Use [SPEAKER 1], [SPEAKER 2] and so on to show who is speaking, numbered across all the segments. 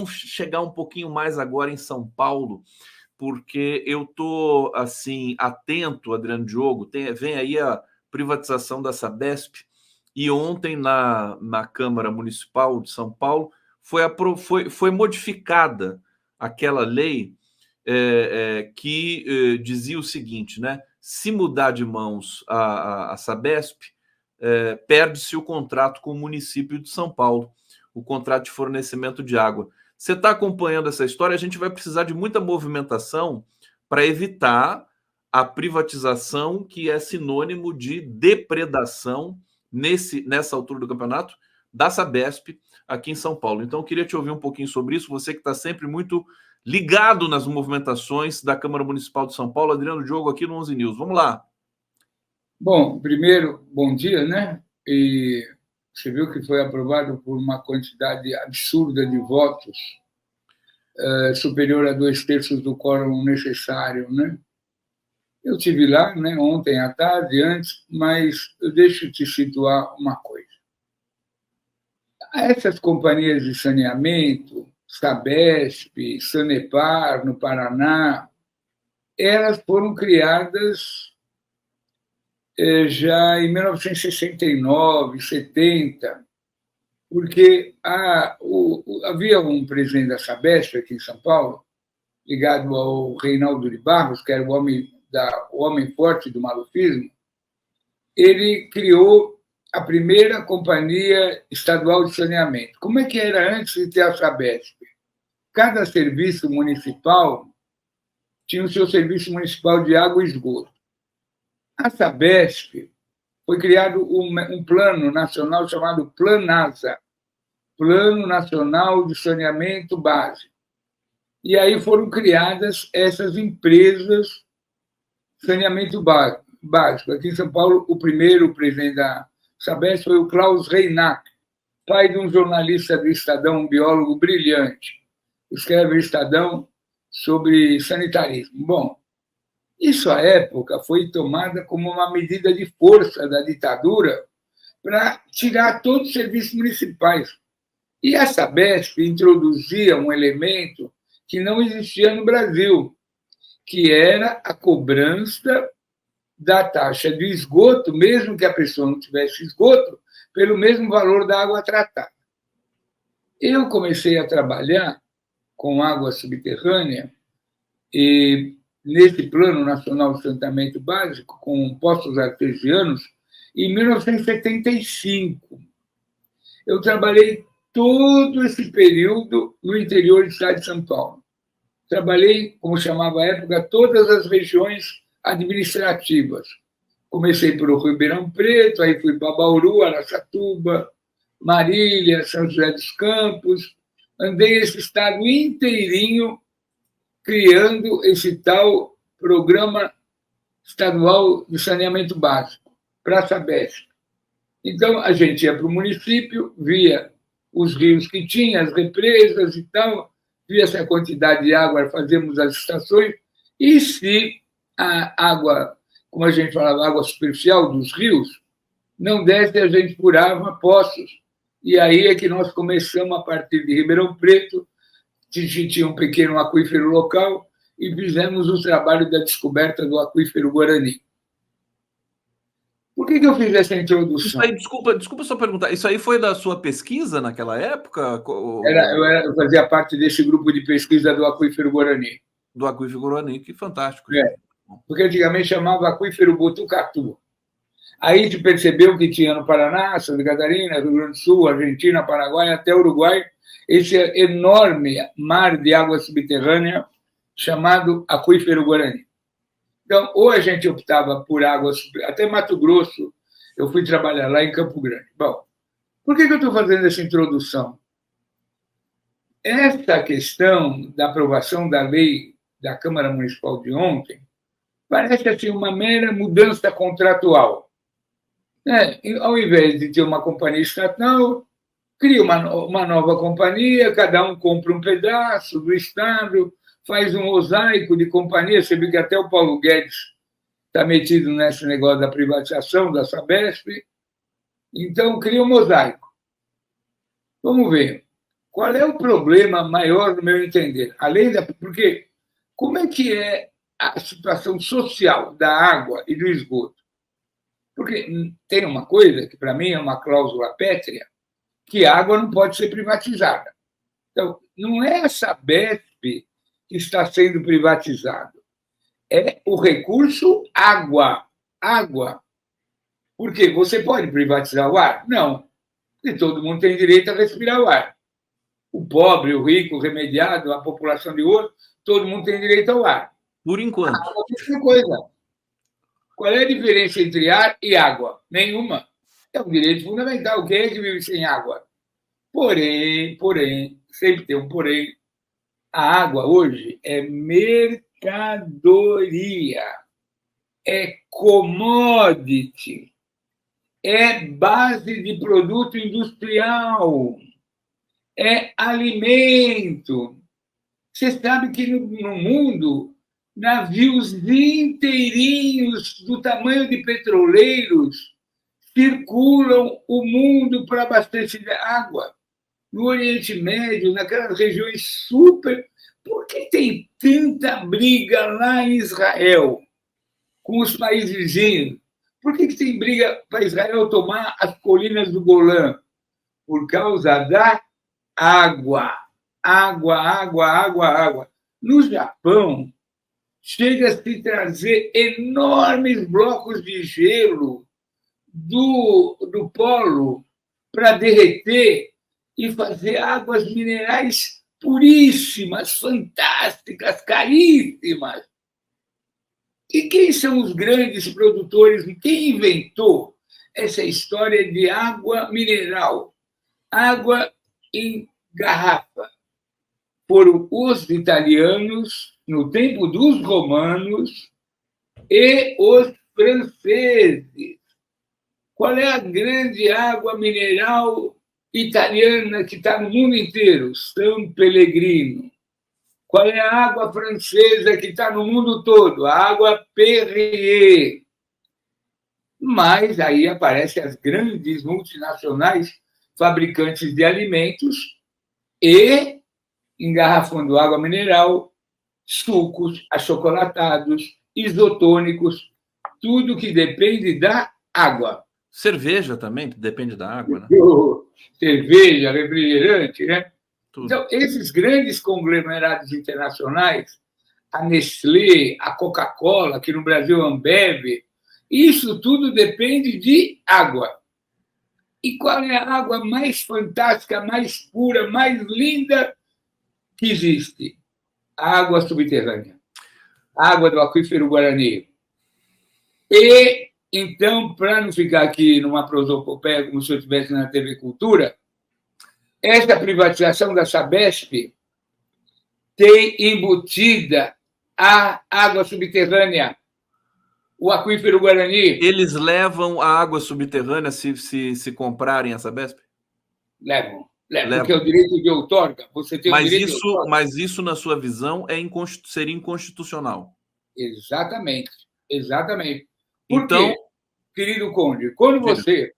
[SPEAKER 1] vamos chegar um pouquinho mais agora em São Paulo, porque eu estou assim atento, Adriano Diogo, vem aí a privatização da Sabesp, e ontem na Câmara Municipal de São Paulo foi modificada aquela lei que dizia o seguinte, né? Se mudar de mãos a Sabesp, perde-se o contrato com o município de São Paulo, o contrato de fornecimento de água. Você está acompanhando essa história? A gente vai precisar de muita movimentação para evitar a privatização, que é sinônimo de depredação nessa altura do campeonato da Sabesp aqui em São Paulo. Então, eu queria te ouvir um pouquinho sobre isso. Você que está sempre muito ligado nas movimentações da Câmara Municipal de São Paulo. Adriano Diogo, aqui no 11 News. Vamos lá.
[SPEAKER 2] Bom, primeiro, bom dia, né? E você viu que foi aprovado por uma quantidade absurda de votos, superior a 2/3 do quórum necessário, né? Eu estive lá, né, ontem à tarde, antes, mas eu deixo te situar uma coisa. Essas companhias de saneamento, Sabesp, Sanepar, no Paraná, elas foram criadas já em 1969, 70, porque havia um presidente da Sabesp aqui em São Paulo, ligado ao Reinaldo de Barros, que era o homem forte do malufismo. Ele criou a primeira companhia estadual de saneamento. Como é que era antes de ter a Sabesp? Cada serviço municipal tinha o seu serviço municipal de água e esgoto. A Sabesp foi criado um plano nacional chamado Planasa, Plano Nacional de Saneamento Básico. E aí foram criadas essas empresas de saneamento básico. Aqui em São Paulo, o primeiro presidente da Sabesp foi o Klaus Reinach, pai de um jornalista do Estadão, um biólogo brilhante. Escreve o Estadão sobre sanitarismo. Bom, isso, à época, foi tomada como uma medida de força da ditadura para tirar todos os serviços municipais. E a Sabesp introduzia um elemento que não existia no Brasil, que era a cobrança da taxa de esgoto, mesmo que a pessoa não tivesse esgoto, pelo mesmo valor da água tratada. Eu comecei a trabalhar com água subterrânea e nesse Plano Nacional de Saneamento Básico, com poços artesianos, em 1975. Eu trabalhei todo esse período no interior do estado de São Paulo. Trabalhei, como chamava a época, todas as regiões administrativas. Comecei por Ribeirão Preto, aí fui para Bauru, Araçatuba, Marília, São José dos Campos. Andei esse estado inteirinho criando esse tal Programa Estadual de Saneamento Básico, para a Sabesp. Então, a gente ia para o município, via os rios que tinha, as represas e tal, via-se a quantidade de água, fazíamos as estações, e se a água, como a gente falava, água superficial dos rios, não desse, a gente furava poços. E aí é que nós começamos, a partir de Ribeirão Preto, tinha um pequeno aquífero local, e fizemos o trabalho da descoberta do aquífero Guarani. Por que eu fiz essa introdução?
[SPEAKER 1] Isso aí, desculpa só perguntar, isso aí foi da sua pesquisa naquela época?
[SPEAKER 2] Eu fazia parte desse grupo de pesquisa do aquífero Guarani.
[SPEAKER 1] Do aquífero Guarani, que fantástico.
[SPEAKER 2] Porque antigamente chamava aquífero Botucatu. Aí a gente percebeu que tinha no Paraná, Santa Catarina, Rio Grande do Sul, Argentina, Paraguai, até Uruguai, esse enorme mar de água subterrânea chamado aquífero Guarani. Então, ou a gente optava por água, até Mato Grosso, eu fui trabalhar lá em Campo Grande. Bom, por que eu estou fazendo essa introdução? Essa questão da aprovação da lei da Câmara Municipal de ontem parece assim uma mera mudança contratual. Ao invés de ter uma companhia estatal, cria uma nova companhia, cada um compra um pedaço do Estado, faz um mosaico de companhia. Você viu que até o Paulo Guedes está metido nesse negócio da privatização da Sabesp. Então, cria um mosaico. Vamos ver. qual é o problema maior, no meu entender? Além da. Porque como é que é a situação social da água e do esgoto? Porque tem uma coisa que, para mim, é uma cláusula pétrea, que a água não pode ser privatizada. Então, não é a Sabesp que está sendo privatizado, é o recurso água. Água. Porque você pode privatizar o ar? Não. Porque todo mundo tem direito a respirar o ar. O pobre, o rico, o remediado, a população de ouro, todo mundo tem direito ao ar.
[SPEAKER 1] Por enquanto.
[SPEAKER 2] A água é outra coisa. Qual é a diferença entre ar e água? Nenhuma. É um direito fundamental. Quem é que vive sem água? Porém, sempre tem um porém. A água hoje é mercadoria, é commodity, é base de produto industrial, é alimento. Você sabe que no mundo, navios inteirinhos do tamanho de petroleiros circulam o mundo para abastecer água. No Oriente Médio, naquelas regiões super. Por que tem tanta briga lá em Israel com os países vizinhos? Por que tem briga para Israel tomar as colinas do Golã? Por causa da água. Água, água, água, água. No Japão, chega a se trazer enormes blocos de gelo do polo para derreter e fazer águas minerais puríssimas, fantásticas, caríssimas. E quem são os grandes produtores? Quem inventou essa história de água mineral? Água em garrafa. Foram os italianos, no tempo dos romanos, e os franceses. Qual é a grande água mineral italiana que está no mundo inteiro? San Pellegrino. Qual é a água francesa que está no mundo todo? A água Perrier. Mas aí aparecem as grandes multinacionais fabricantes de alimentos e engarrafando água mineral, sucos, achocolatados, isotônicos, tudo que depende da água.
[SPEAKER 1] Cerveja também depende da água, né?
[SPEAKER 2] Cerveja, refrigerante, né?
[SPEAKER 1] Tudo.
[SPEAKER 2] Então, esses grandes conglomerados internacionais, a Nestlé, a Coca-Cola, que no Brasil é Ambev, isso tudo depende de água. E qual é a água mais fantástica, mais pura, mais linda que existe? A água subterrânea. A água do aquífero Guarani. E, então, para não ficar aqui numa prosopopeia como se eu estivesse na TV Cultura, esta privatização da Sabesp tem embutida a água subterrânea, o aquífero Guarani.
[SPEAKER 1] Eles levam a água subterrânea se comprarem a Sabesp?
[SPEAKER 2] Levam. Porque é o direito de outorga. Você tem
[SPEAKER 1] mas,
[SPEAKER 2] o direito
[SPEAKER 1] mas isso, na sua visão, seria inconstitucional.
[SPEAKER 2] Exatamente. Por
[SPEAKER 1] então,
[SPEAKER 2] quê, querido Conde? Quando você...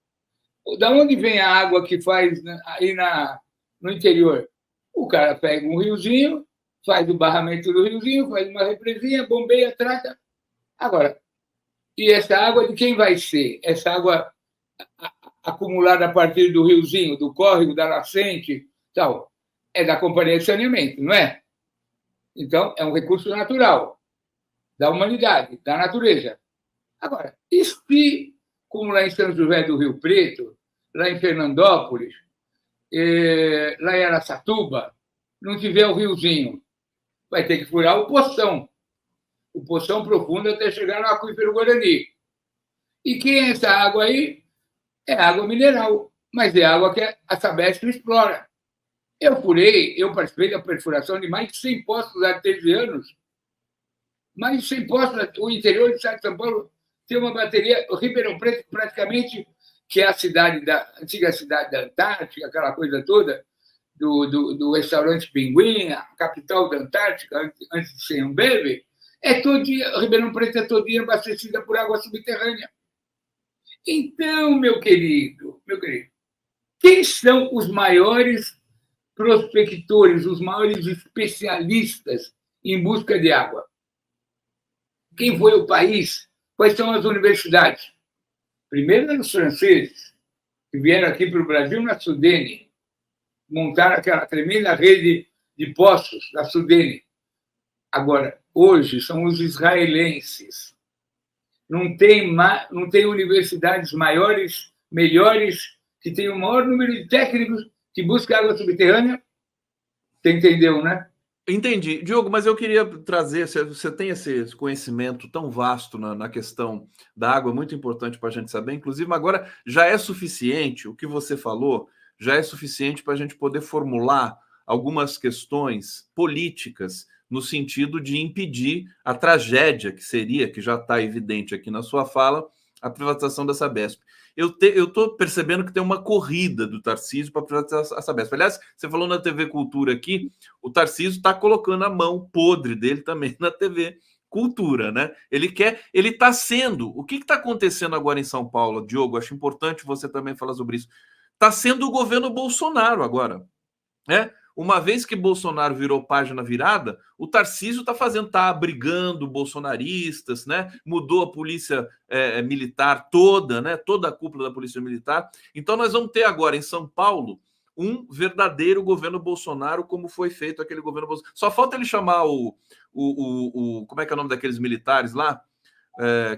[SPEAKER 2] Da onde vem a água que faz aí no interior? O cara pega um riozinho, faz o barramento do riozinho, faz uma represinha, bombeia, trata. Agora, e essa água de quem vai ser? Essa água acumulada a partir do riozinho, do córrego, da nascente, tal, é da Companhia de Saneamento, não é? Então, é um recurso natural da humanidade, da natureza. Agora, e se, como lá em São José do Rio Preto, lá em Fernandópolis, lá em Araçatuba, não tiver o riozinho, vai ter que furar o poção profundo até chegar no aquífero Guarani. E quem é essa água aí? É água mineral, mas é água que a Sabesp explora. Eu participei da perfuração de mais de 100 poços artesianos. Mais de 100 poços, o interior do estado de São Paulo tem uma bateria, o Ribeirão Preto, praticamente, que é a antiga cidade da Antártica, aquela coisa toda, do restaurante Pinguim, a capital da Antártica, antes de ser Ambev, Ribeirão Preto é todo dia abastecida por água subterrânea. Então, meu querido, quem são os maiores prospectores, os maiores especialistas em busca de água. Quem foi o país? Quais são as universidades? Primeiro eram os franceses, que vieram aqui para o Brasil na Sudene, montaram aquela tremenda rede de poços da Sudene. Agora, hoje, são os israelenses. Não tem universidades maiores, melhores, que tem o maior número de técnicos que buscam água subterrânea. Você entendeu, né?
[SPEAKER 1] Entendi. Diogo, mas eu queria trazer, você tem esse conhecimento tão vasto na questão da água, muito importante para a gente saber, inclusive agora já é suficiente, o que você falou, já é suficiente para a gente poder formular algumas questões políticas no sentido de impedir a tragédia que seria, que já está evidente aqui na sua fala, a privatização da Sabesp. Eu estou percebendo que tem uma corrida do Tarcísio para privatizar a Sabesp. Aliás, você falou na TV Cultura aqui, o Tarcísio está colocando a mão podre dele também na TV Cultura, né? Ele está sendo. O que está acontecendo agora em São Paulo, Diogo? Acho importante você também falar sobre isso. Está sendo o governo Bolsonaro agora, né? Uma vez que Bolsonaro virou página virada, o Tarcísio está abrigando bolsonaristas, né? Mudou a polícia militar toda, né? Toda a cúpula da polícia militar. Então nós vamos ter agora em São Paulo um verdadeiro governo Bolsonaro, como foi feito aquele governo Bolsonaro. Só falta ele chamar como é que é o nome daqueles militares lá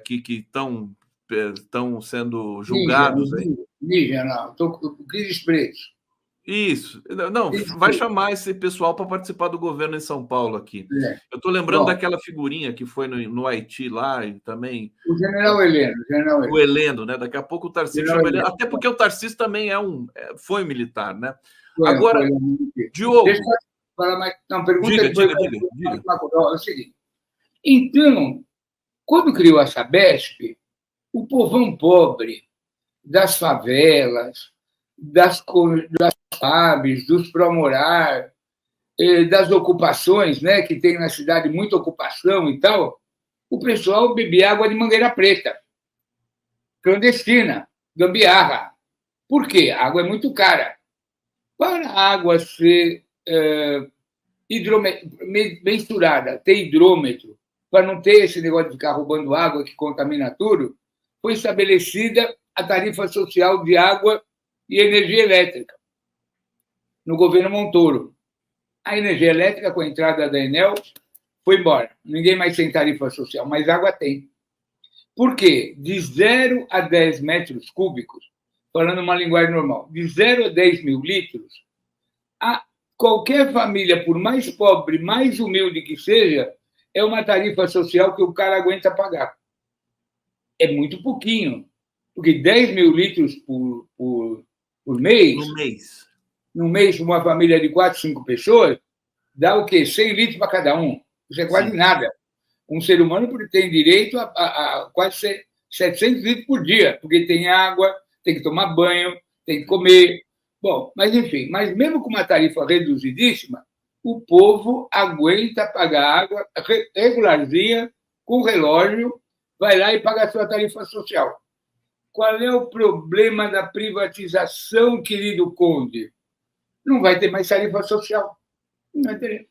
[SPEAKER 1] que estão sendo julgados aí?
[SPEAKER 2] Níger, não. Estou com o Cris Preto.
[SPEAKER 1] Isso. Não, vai chamar esse pessoal para participar do governo em São Paulo aqui. Eu estou lembrando daquela figurinha que foi no Haiti lá e também.
[SPEAKER 2] O general Heleno.
[SPEAKER 1] O Heleno, né? Daqui a pouco o Tarcísio chama ele. Até porque o Tarcísio também foi militar, né? Agora, Diogo.
[SPEAKER 2] Deixa eu falar mais. Não, pergunta
[SPEAKER 1] diga.
[SPEAKER 2] É o seguinte. Então, quando criou a Sabesp, o povão pobre das favelas, das FABs, dos Promorar, das ocupações, né, que tem na cidade muita ocupação e tal, o pessoal bebia água de mangueira preta, clandestina, gambiarra. Por quê? A água é muito cara. Para a água ser mensurada, ter hidrômetro, para não ter esse negócio de ficar roubando água que contamina tudo, foi estabelecida a tarifa social de água e energia elétrica no governo Montoro. A energia elétrica, com a entrada da Enel, foi embora. Ninguém mais tem tarifa social, mas água tem. Por quê? De 0 a 10 metros cúbicos, falando uma linguagem normal, de 0 a 10 mil litros, qualquer família, por mais pobre, mais humilde que seja, é uma tarifa social que o cara aguenta pagar. É muito pouquinho, porque 10 mil litros por mês, no mês, uma família de 4, 5 pessoas, dá o quê? 100 litros para cada um. Isso é quase nada. Um ser humano tem direito a quase 700 litros por dia, porque tem água, tem que tomar banho, tem que comer. Bom, mas enfim, mas mesmo com uma tarifa reduzidíssima, o povo aguenta pagar água regularzinha, com relógio, vai lá e paga a sua tarifa social. Qual é o problema da privatização, querido Conde? Não vai ter mais tarifa social. Não vai ter.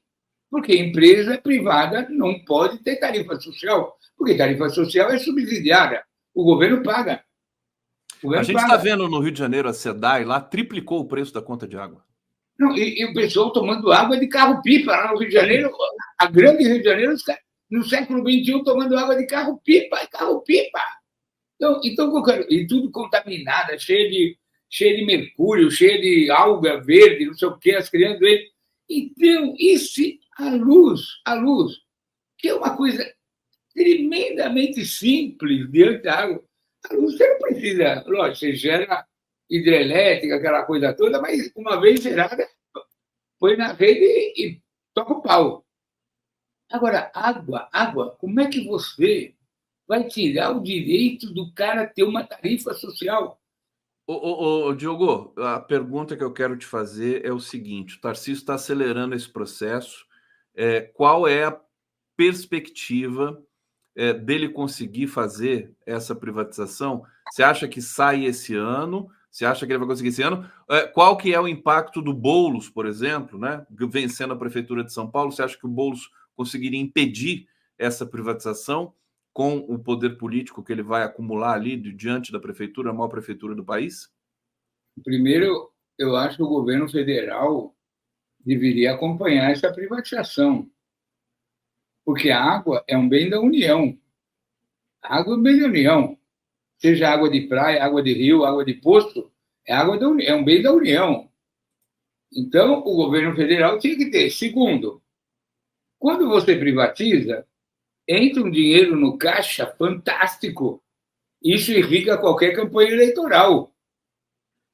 [SPEAKER 2] Porque empresa privada não pode ter tarifa social, porque tarifa social é subsidiada. O governo paga.
[SPEAKER 1] A gente está vendo no Rio de Janeiro, a SEDAI lá triplicou o preço da conta de água.
[SPEAKER 2] Não, e o pessoal tomando água de carro-pipa lá no Rio de Janeiro, a grande Rio de Janeiro, no século XXI, tomando água de carro-pipa. Então, e tudo contaminado, cheio de mercúrio, cheio de alga verde, não sei o quê, as crianças doentes. Então, isso, a luz, que é uma coisa tremendamente simples diante da água. A luz, você não precisa, lógico, você gera hidrelétrica, aquela coisa toda, mas uma vez gerada, põe na rede e toca o pau. Agora, água, como é que você vai tirar o direito do cara ter uma tarifa social?
[SPEAKER 1] Diogo, a pergunta que eu quero te fazer é o seguinte: o Tarcísio está acelerando esse processo. Qual é a perspectiva dele conseguir fazer essa privatização? Você acha que sai esse ano? Você acha que ele vai conseguir esse ano? Qual que é o impacto do Boulos, por exemplo, né? Vencendo a Prefeitura de São Paulo? Você acha que o Boulos conseguiria impedir essa privatização com o poder político que ele vai acumular ali diante da Prefeitura, a maior prefeitura do país?
[SPEAKER 2] Primeiro, eu acho que o governo federal deveria acompanhar essa privatização, porque a água é um bem da União. A água é um bem da União. Seja água de praia, água de rio, água de poço, é um bem da União. Então, o governo federal tinha que ter. Segundo, quando você privatiza, entra um dinheiro no caixa fantástico. Isso irriga qualquer campanha eleitoral.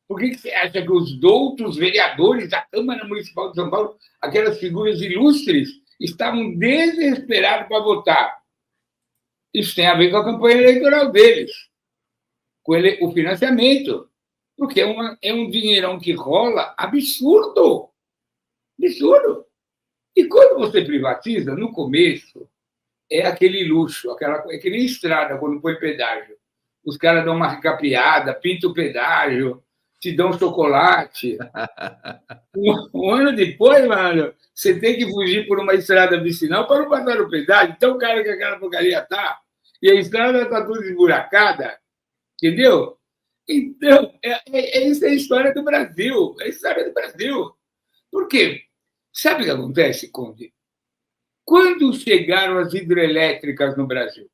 [SPEAKER 2] Por que você acha que os doutos vereadores da Câmara Municipal de São Paulo, aquelas figuras ilustres, estavam desesperados para votar? Isso tem a ver com a campanha eleitoral deles, com o financiamento, porque é um dinheirão que rola absurdo. Absurdo. E quando você privatiza, no começo, é aquele luxo, é que nem estrada quando põe pedágio. Os caras dão uma recapeada, pintam o pedágio, te dão chocolate. Um ano depois, mano, você tem que fugir por uma estrada vicinal para não passar o pedágio. Então, o cara que aquela porcaria tá, e a estrada está toda esburacada, entendeu? Então, essa é a história do Brasil. É a história do Brasil. Por quê? Sabe o que acontece, Conde? Quando chegaram as hidrelétricas no Brasil,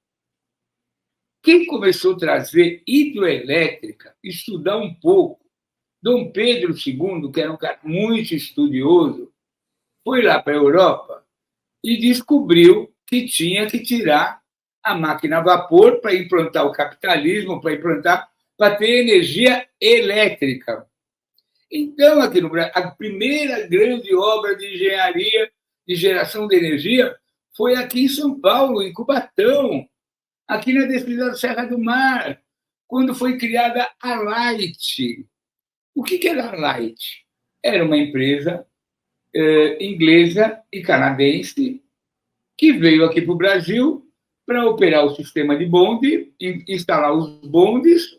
[SPEAKER 2] quem começou a trazer hidrelétrica, estudar um pouco, Dom Pedro II, que era um cara muito estudioso, foi lá para a Europa e descobriu que tinha que tirar a máquina a vapor para implantar o capitalismo, para ter energia elétrica. Então, aqui no Brasil, a primeira grande obra de engenharia de geração de energia foi aqui em São Paulo, em Cubatão, aqui na descida da Serra do Mar, quando foi criada a Light. O que era a Light? Era uma empresa inglesa e canadense que veio aqui para o Brasil para operar o sistema de bonde, instalar os bondes.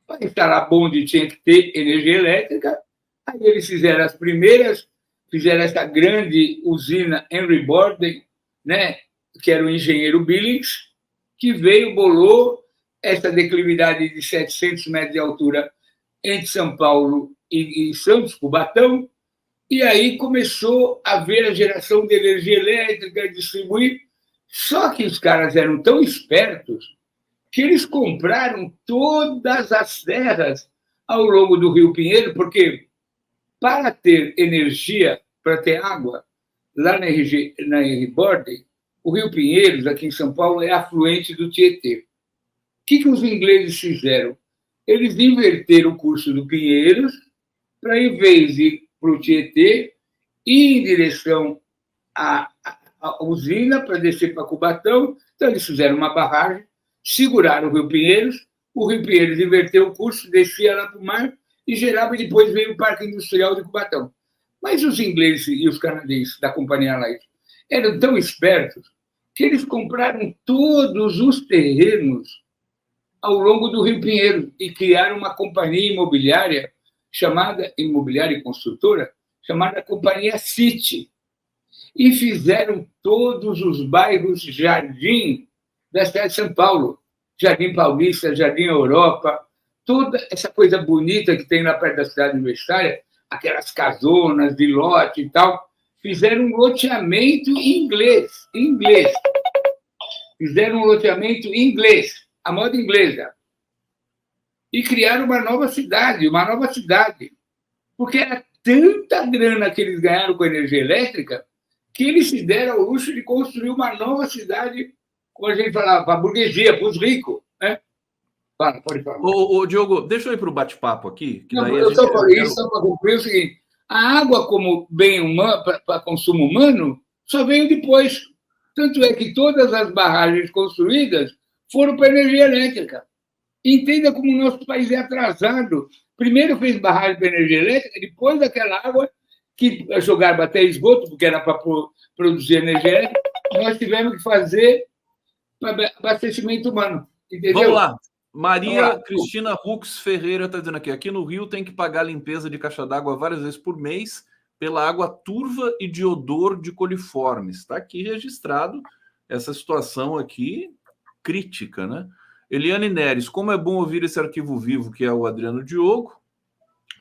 [SPEAKER 2] Para instalar bonde tinha que ter energia elétrica. Aí eles fizeram as primeiras, fizeram essa grande usina Henry Borden, né, que era o engenheiro Billings, que veio, bolou essa declividade de 700 metros de altura entre São Paulo e Santos, Cubatão, e aí começou a haver a geração de energia elétrica, distribuir. Só que os caras eram tão espertos que eles compraram todas as terras ao longo do Rio Pinheiro, porque para ter energia, para ter água, lá na Henry Borden, o Rio Pinheiros, aqui em São Paulo, é afluente do Tietê. O que os ingleses fizeram? Eles inverteram o curso do Pinheiros para, em vez de ir para o Tietê, ir em direção à usina para descer para Cubatão. Então, eles fizeram uma barragem, seguraram o Rio Pinheiros inverteu o curso, descia lá para o mar e gerava, e depois veio o Parque Industrial de Cubatão. Mas os ingleses e os canadenses da Companhia Light eram tão espertos que eles compraram todos os terrenos ao longo do Rio Pinheiro e criaram uma companhia imobiliária imobiliária e construtora, chamada Companhia City. E fizeram todos os bairros Jardim da cidade de São Paulo. Jardim Paulista, Jardim Europa, toda essa coisa bonita que tem lá perto da cidade universitária, aquelas casonas de lote e tal, fizeram um loteamento em inglês. Fizeram um loteamento em inglês, a moda inglesa. E criaram uma nova cidade. Porque era tanta grana que eles ganharam com a energia elétrica que eles se deram ao luxo de construir uma nova cidade, como a gente falava, para a burguesia, para os ricos. Né? Pode falar.
[SPEAKER 1] Ô, Diogo, deixa eu ir para o bate-papo aqui. Que
[SPEAKER 2] Não,
[SPEAKER 1] daí
[SPEAKER 2] eu só falei isso só para concluir o seguinte: a água como bem humano, para consumo humano, só veio depois. Tanto é que todas as barragens construídas foram para energia elétrica. Entenda como o nosso país é atrasado. Primeiro fez barragem para energia elétrica, depois daquela água que jogaram até esgoto, porque era para produzir energia elétrica, nós tivemos que fazer para abastecimento humano. Entendeu?
[SPEAKER 1] Maria Cristina Rux Ferreira está dizendo aqui no Rio tem que pagar limpeza de caixa d'água várias vezes por mês pela água turva e de odor de coliformes. Está aqui registrado essa situação aqui crítica, né? Eliane Neres, como é bom ouvir esse arquivo vivo, que é o Adriano Diogo.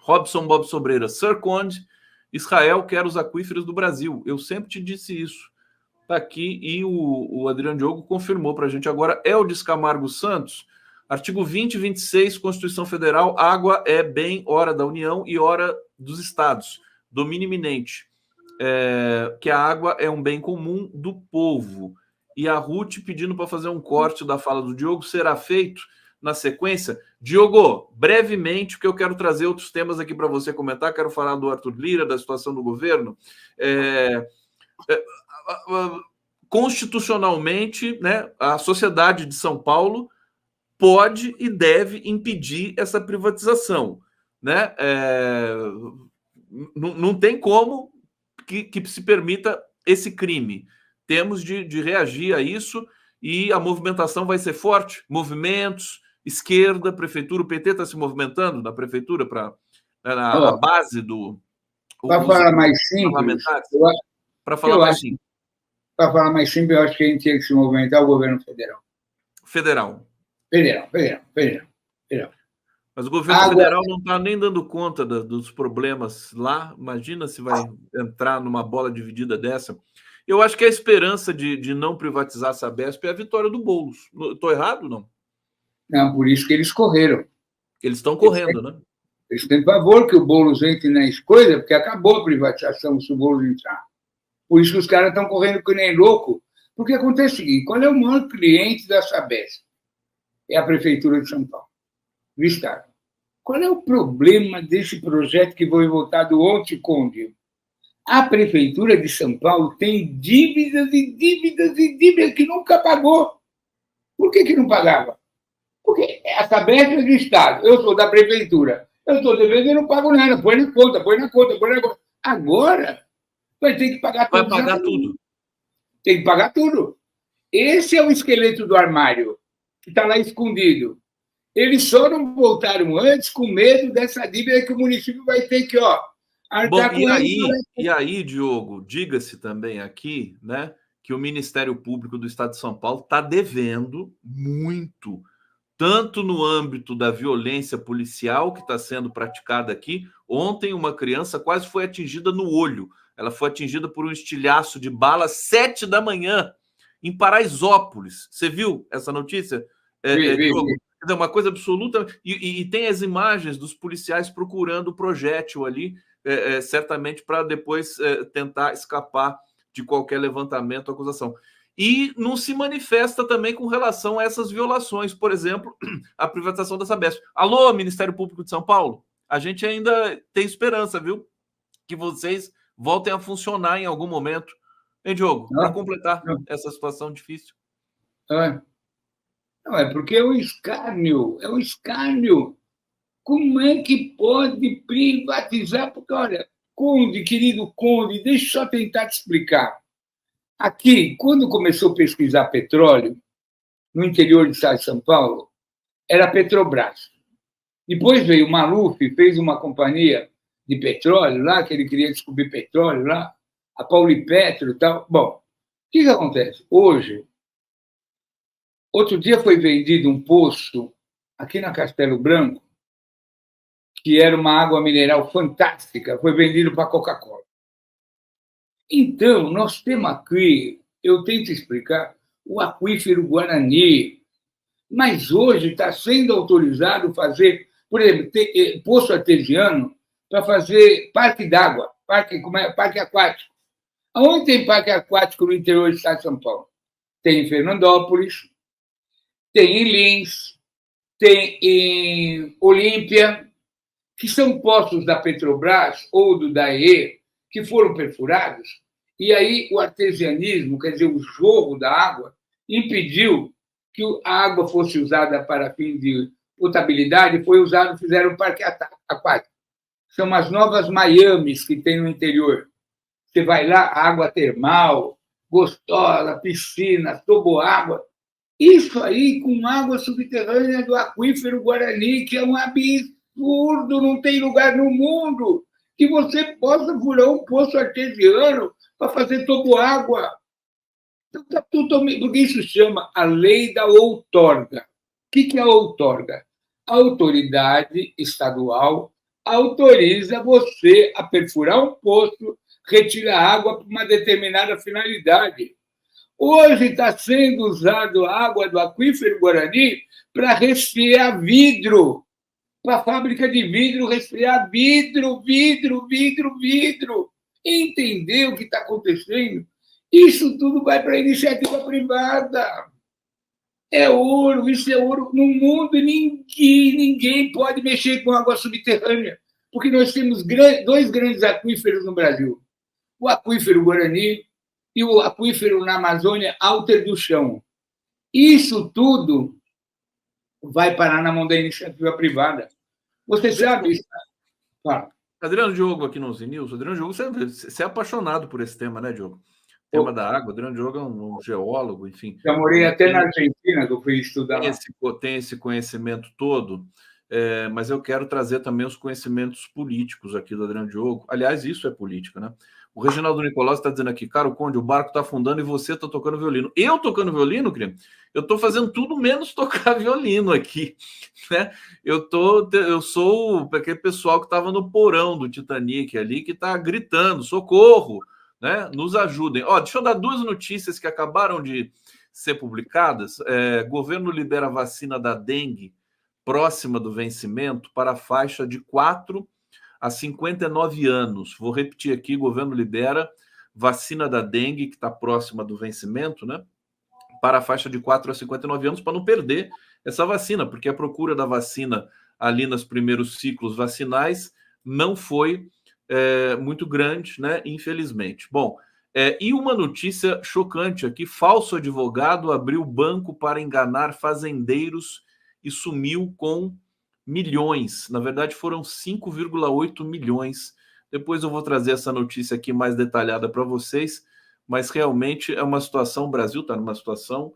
[SPEAKER 1] Robson Bob Sobreira, Sir Conde, Israel quer os aquíferos do Brasil. Eu sempre te disse isso. Está aqui e o Adriano Diogo confirmou para a gente agora. Eldis Camargo Santos, artigo 20 e 26, Constituição Federal, água é bem ora da União e ora dos estados, domínio iminente, que a água é um bem comum do povo. E a Ruth pedindo para fazer um corte da fala do Diogo, será feito na sequência. Diogo, brevemente, porque eu quero trazer outros temas aqui para você comentar, quero falar do Arthur Lira, da situação do governo. Constitucionalmente, né, a sociedade de São Paulo pode e deve impedir essa privatização, né? Não tem como que se permita esse crime. Temos de reagir a isso e a movimentação vai ser forte. Movimentos, esquerda, prefeitura, o PT está se movimentando na prefeitura na base do...
[SPEAKER 2] Para falar mais simples,
[SPEAKER 1] para falar mais simples.
[SPEAKER 2] Para falar mais simples, eu acho que a gente tinha que se movimentar o governo federal.
[SPEAKER 1] Federal. Mas o governo federal não está nem dando conta dos problemas lá. Imagina se vai entrar numa bola dividida dessa. Eu acho que a esperança de não privatizar a Sabesp é a vitória do Boulos. Estou errado, não?
[SPEAKER 2] Não, por isso que eles correram.
[SPEAKER 1] Eles estão correndo, né?
[SPEAKER 2] Eles têm favor que o Boulos entre na escolha, porque acabou a privatização se o Boulos entrar. Por isso que os caras estão correndo que nem louco. Porque acontece o seguinte, qual é o maior cliente da Sabesp? É a Prefeitura de São Paulo, do Estado. Qual é o problema desse projeto que foi votado ontem, Conde? A Prefeitura de São Paulo tem dívidas e dívidas e dívidas que nunca pagou. Por que não pagava? Porque a Sabesp é do Estado, eu sou da Prefeitura. Eu estou devendo e não pago nada. Põe na conta. Agora vai ter que pagar tudo.
[SPEAKER 1] Vai pagar tudo.
[SPEAKER 2] Tem que pagar tudo. Esse é o esqueleto do armário, que está lá escondido. Eles só não voltaram antes com medo dessa dívida que o município vai ter que,
[SPEAKER 1] Bom, e aí, Diogo, diga-se também aqui, né, que o Ministério Público do Estado de São Paulo está devendo muito, tanto no âmbito da violência policial que está sendo praticada aqui. Ontem, uma criança quase foi atingida no olho. Ela foi atingida por um estilhaço de bala às 7 da manhã, em Paraisópolis. Você viu essa notícia? Diogo? É uma coisa absoluta. E tem as imagens dos policiais procurando o projétil ali, certamente para depois tentar escapar de qualquer levantamento ou acusação. E não se manifesta também com relação a essas violações, por exemplo, a privatização da Sabesp. Alô, Ministério Público de São Paulo? A gente ainda tem esperança, viu? Que vocês voltem a funcionar em algum momento. Hein, Diogo? Para completar essa situação difícil.
[SPEAKER 2] Não, é porque é um escárnio. Como é que pode privatizar? Porque, olha, Conde, querido Conde, deixa eu só tentar te explicar. Aqui, quando começou a pesquisar petróleo, no interior do estado de São Paulo, era a Petrobras. Depois veio o Maluf, fez uma companhia de petróleo lá, que ele queria descobrir petróleo lá, a Paulipetro e tal. Bom, o que acontece? Outro dia foi vendido um poço aqui na Castelo Branco, que era uma água mineral fantástica, foi vendido para a Coca-Cola. Então, nós temos aqui, eu tento explicar, o aquífero Guarani, mas hoje está sendo autorizado fazer, por exemplo, poço artesiano para fazer parque d'água, parque aquático. Aonde tem parque aquático no interior do estado de São Paulo? Tem em Fernandópolis, tem em Lins, tem em Olímpia, que são poços da Petrobras ou do DAE, que foram perfurados, e aí o artesianismo, quer dizer, o jorro da água, impediu que a água fosse usada para fim de potabilidade, fizeram um parque aquático. São as novas Miamis que tem no interior. Você vai lá, água termal, gostosa, piscina, toboágua. Isso aí com água subterrânea do aquífero Guarani, que é um absurdo, não tem lugar no mundo que você possa furar um poço artesiano para fazer toboágua. Então, tá tudo, porque isso chama a lei da outorga. O que é a outorga? A autoridade estadual autoriza você a perfurar um poço, retirar água para uma determinada finalidade. Hoje está sendo usado a água do aquífero Guarani para resfriar vidro, para a fábrica de vidro resfriar vidro. Entender o que está acontecendo? Isso tudo vai para a iniciativa privada. É ouro, isso é ouro. No mundo, ninguém pode mexer com água subterrânea, porque nós temos dois grandes aquíferos no Brasil: o aquífero Guarani e o aquífero na Amazônia, Alter do Chão. Isso tudo vai parar na mão da iniciativa privada. Você sabe isso?
[SPEAKER 1] Fala. Adriano Diogo aqui no News. Adriano Diogo, você é apaixonado por esse tema, né, Diogo? O tema da água. Adriano Diogo é um geólogo, enfim.
[SPEAKER 2] Já morei até na Argentina, que eu fui estudar lá.
[SPEAKER 1] Tem esse conhecimento todo, mas eu quero trazer também os conhecimentos políticos aqui do Adriano Diogo. Aliás, isso é política, né? O Reginaldo Nicolás está dizendo aqui, cara, Conde, o barco está afundando e você está tocando violino. Eu tocando violino, Crime? Eu estou fazendo tudo menos tocar violino aqui, né? Eu sou aquele pessoal que estava no porão do Titanic ali, que está gritando, socorro, né? Nos ajudem. Ó, deixa eu dar duas notícias que acabaram de ser publicadas. Governo libera vacina da dengue próxima do vencimento para a faixa de 4 a 59 anos. Vou repetir aqui, governo libera vacina da dengue, que está próxima do vencimento, né? Para a faixa de 4 a 59 anos, para não perder essa vacina, porque a procura da vacina ali nos primeiros ciclos vacinais não foi muito grande, né? Infelizmente. Bom, e uma notícia chocante aqui: falso advogado abriu banco para enganar fazendeiros e sumiu com milhões. Na verdade, foram 5,8 milhões. Depois eu vou trazer essa notícia aqui mais detalhada para vocês, mas realmente é uma situação, o Brasil está numa situação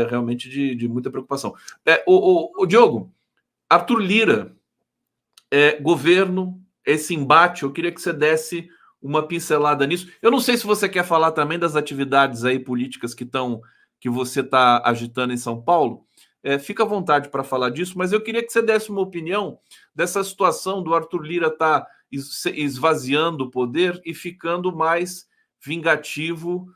[SPEAKER 1] realmente de muita preocupação. O Diogo, Arthur Lira, governo, esse embate, eu queria que você desse uma pincelada nisso. Eu não sei se você quer falar também das atividades aí políticas que você está agitando em São Paulo. Fica à vontade para falar disso, mas eu queria que você desse uma opinião dessa situação do Arthur Lira estar esvaziando o poder e ficando mais vingativo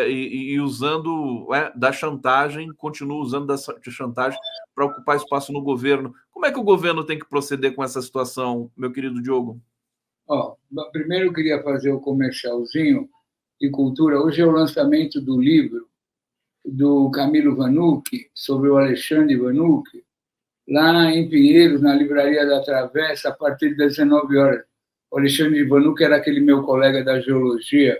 [SPEAKER 1] e usando da chantagem, continua usando de chantagem para ocupar espaço no governo. Como é que o governo tem que proceder com essa situação, meu querido Diogo?
[SPEAKER 2] Primeiro eu queria fazer o comercialzinho de cultura. Hoje é o lançamento do livro do Camilo Vanucchi, sobre o Alexandre Vanucchi, lá em Pinheiros, na Livraria da Travessa, a partir das 19 horas. O Alexandre Vanucchi era aquele meu colega da geologia,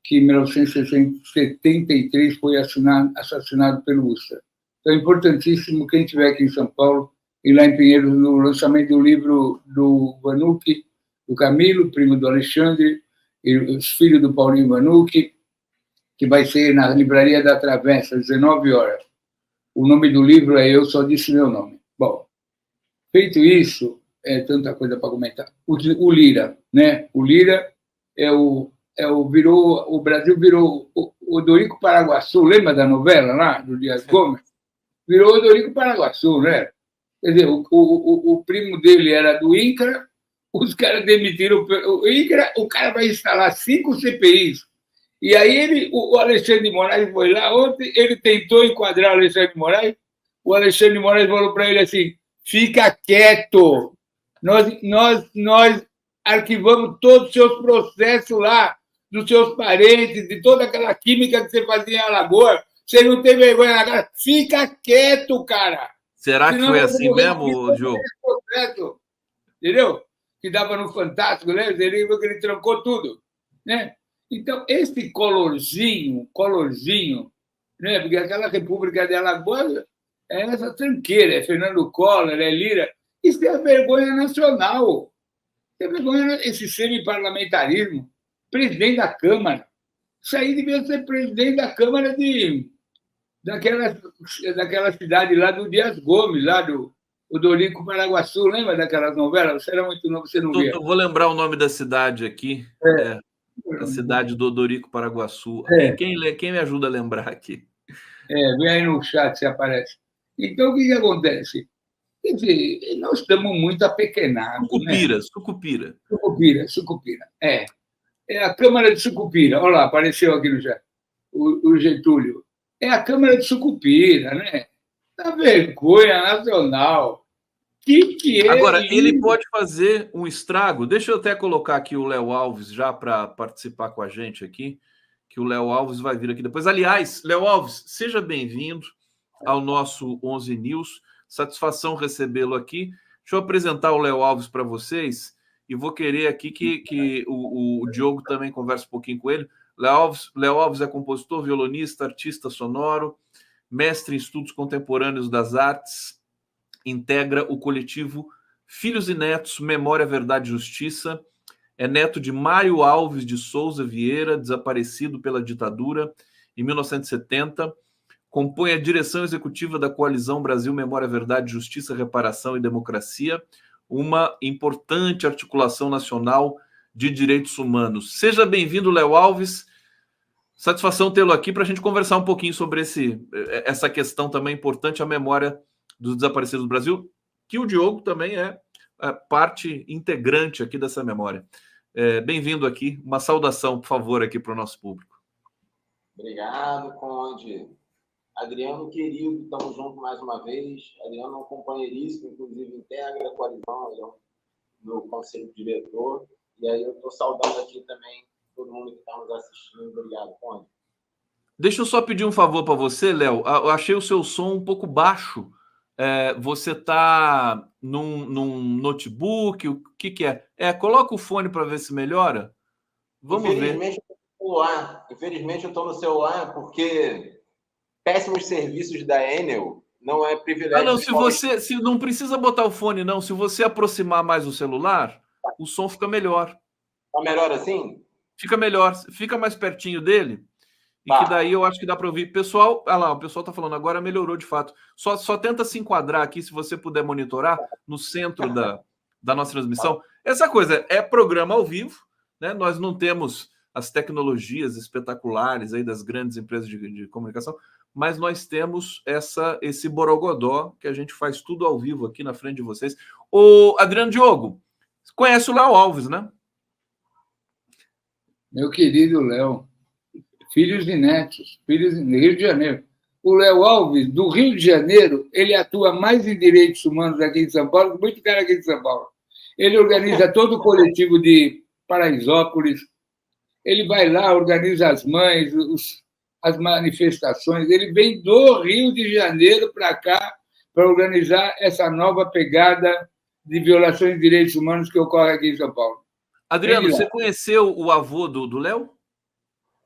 [SPEAKER 2] que em 1973 foi assassinado pelo USSA. Então é importantíssimo, quem estiver aqui em São Paulo, ir lá em Pinheiros, no lançamento do livro do Vanucchi, do Camilo, primo do Alexandre, e os filhos do Paulinho Vanucchi, que vai ser na Livraria da Travessa, às 19 horas. O nome do livro é Eu Só Disse Meu Nome. Bom, feito isso, tanta coisa para comentar. O Lira, né? O Lira o Brasil virou o Dorico Paraguaçu, lembra da novela lá, do Dias Gomes? Virou o Dorico Paraguaçu, né? Quer dizer, o primo dele era do INCRA, os caras demitiram o INCRA, o cara vai instalar 5 CPIs. E aí o Alexandre de Moraes foi lá ontem, ele tentou enquadrar o Alexandre de Moraes, o Alexandre de Moraes falou para ele assim: fica quieto, nós arquivamos todos os seus processos lá, dos seus parentes, de toda aquela química que você fazia em Alagoas, você não tem vergonha na cara, fica quieto, cara.
[SPEAKER 1] Será que foi assim mesmo, Diogo?
[SPEAKER 2] Entendeu? Que dava no Fantástico, né? Ele trancou tudo, né? Então, esse colorzinho, né? Porque aquela República de Alagoas é essa tranqueira, é Fernando Collor, é Lira. Isso é vergonha nacional. É vergonha, esse semi-parlamentarismo. Presidente da Câmara. Isso aí devia ser presidente da Câmara daquela cidade lá do Dias Gomes, lá do Odorico Paraguaçu. Lembra daquelas novelas? Você era muito novo, você não via.
[SPEAKER 1] Vou lembrar o nome da cidade aqui. A cidade do Odorico Paraguaçu. Quem me ajuda a lembrar aqui?
[SPEAKER 2] Vem aí no chat se aparece. Então, o que acontece? Quer dizer, nós estamos muito apequenados.
[SPEAKER 1] Sucupira.
[SPEAKER 2] Sucupira. É a Câmara de Sucupira. Olha lá, apareceu aqui no chat. O Getúlio. É a Câmara de Sucupira, né? Da vergonha nacional. Que é
[SPEAKER 1] Agora,
[SPEAKER 2] isso?
[SPEAKER 1] ele pode fazer um estrago. Deixa eu até colocar aqui o Léo Alves já para participar com a gente aqui, que o Léo Alves vai vir aqui depois. Aliás, Léo Alves, seja bem-vindo ao nosso 11 News. Satisfação recebê-lo aqui. Deixa eu apresentar o Léo Alves para vocês e vou querer aqui que o Diogo também converse um pouquinho com ele. Léo Alves é compositor, violonista, artista sonoro, mestre em estudos contemporâneos das artes, integra o coletivo Filhos e Netos, Memória, Verdade e Justiça, é neto de Mário Alves de Souza Vieira, desaparecido pela ditadura em 1970, compõe a direção executiva da Coalizão Brasil, Memória, Verdade, Justiça, Reparação e Democracia, uma importante articulação nacional de direitos humanos. Seja bem-vindo, Léo Alves. Satisfação tê-lo aqui para a gente conversar um pouquinho sobre essa questão também importante, a memória dos desaparecidos do Brasil, que o Diogo também é parte integrante aqui dessa memória. Bem-vindo aqui. Uma saudação, por favor, aqui para o nosso público.
[SPEAKER 3] Obrigado, Conde. Adriano, querido, estamos juntos mais uma vez. Adriano é um companheiríssimo, inclusive integra a coalizão no conselho diretor. E aí eu estou saudando aqui também todo mundo que está nos assistindo. Obrigado, Conde.
[SPEAKER 1] Deixa eu só pedir um favor para você, Léo. Eu achei o seu som um pouco baixo. Você está num notebook? O que é? Coloca o fone para ver se melhora. Vamos ver.
[SPEAKER 3] Infelizmente, eu estou no celular porque péssimos serviços da Enel não é privilégio.
[SPEAKER 1] Não, se não precisa botar o fone, não. Se você aproximar mais o celular, o som fica melhor.
[SPEAKER 3] Tá melhor assim?
[SPEAKER 1] Fica melhor. Fica mais pertinho dele. E que daí eu acho que dá para ouvir. Pessoal, o pessoal está falando agora, melhorou de fato. Só tenta se enquadrar aqui, se você puder monitorar, no centro da nossa transmissão. Essa coisa é programa ao vivo, né? Nós não temos as tecnologias espetaculares aí das grandes empresas de comunicação, mas nós temos esse borogodó que a gente faz tudo ao vivo aqui na frente de vocês. O Adriano Diogo, conhece o Léo Alves, né?
[SPEAKER 2] Meu querido Léo. Filhos e Netos, Rio de Janeiro. O Léo Alves, do Rio de Janeiro, ele atua mais em direitos humanos aqui em São Paulo que muito cara aqui em São Paulo. Ele organiza todo o coletivo de Paraisópolis, ele vai lá, organiza as mães, as manifestações, ele vem do Rio de Janeiro para cá para organizar essa nova pegada de violações de direitos humanos que ocorre aqui em São Paulo.
[SPEAKER 1] Adriano, você conheceu o avô do Léo?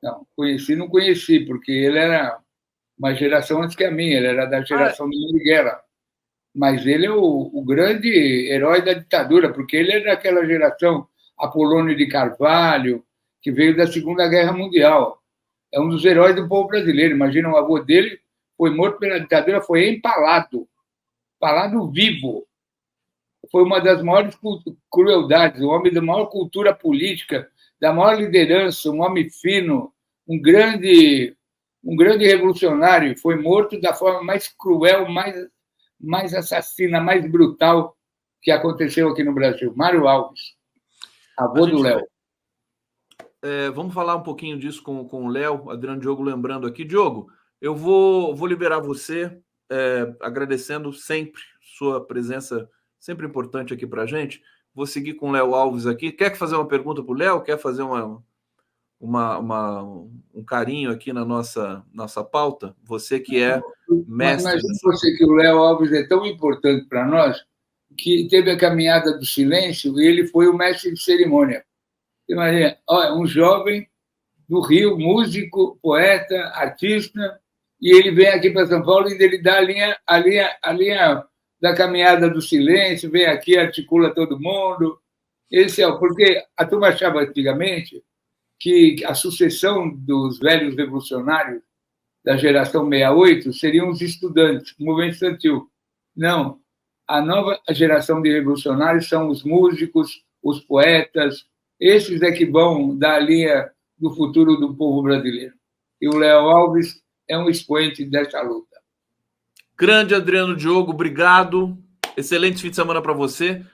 [SPEAKER 2] Não, não conheci, porque ele era uma geração antes que a minha, ele era da geração do Marighella. Mas ele é o grande herói da ditadura, porque ele é daquela geração Apolônio de Carvalho, que veio da Segunda Guerra Mundial. É um dos heróis do povo brasileiro. Imagina, o avô dele foi morto pela ditadura, foi empalado vivo. Foi uma das maiores crueldades, o homem da maior cultura política, da maior liderança, um homem fino, um grande revolucionário, foi morto da forma mais cruel, mais assassina, mais brutal que aconteceu aqui no Brasil. Mário Alves, avô do Léo.
[SPEAKER 1] Vamos falar um pouquinho disso com o Léo, Adriano Diogo lembrando aqui. Diogo, eu vou liberar você, agradecendo sempre sua presença, sempre importante aqui para a gente. Vou seguir com o Léo Alves aqui. Quer fazer uma pergunta para o Léo? Quer fazer um carinho aqui na nossa pauta? Você que é mestre.
[SPEAKER 2] Mas você que o Léo Alves é tão importante para nós que teve a caminhada do silêncio e ele foi o mestre de cerimônia. Imagina, um jovem do Rio, músico, poeta, artista, e ele vem aqui para São Paulo e ele dá a linha da caminhada do silêncio, vem aqui, articula todo mundo. Porque a turma achava antigamente que a sucessão dos velhos revolucionários da geração 68 seriam os estudantes, o movimento estudantil. Não, a nova geração de revolucionários são os músicos, os poetas, esses é que vão dar a linha do futuro do povo brasileiro. E o Léo Alves é um expoente dessa luta.
[SPEAKER 1] Grande Adriano Diogo, obrigado. Excelente fim de semana para você.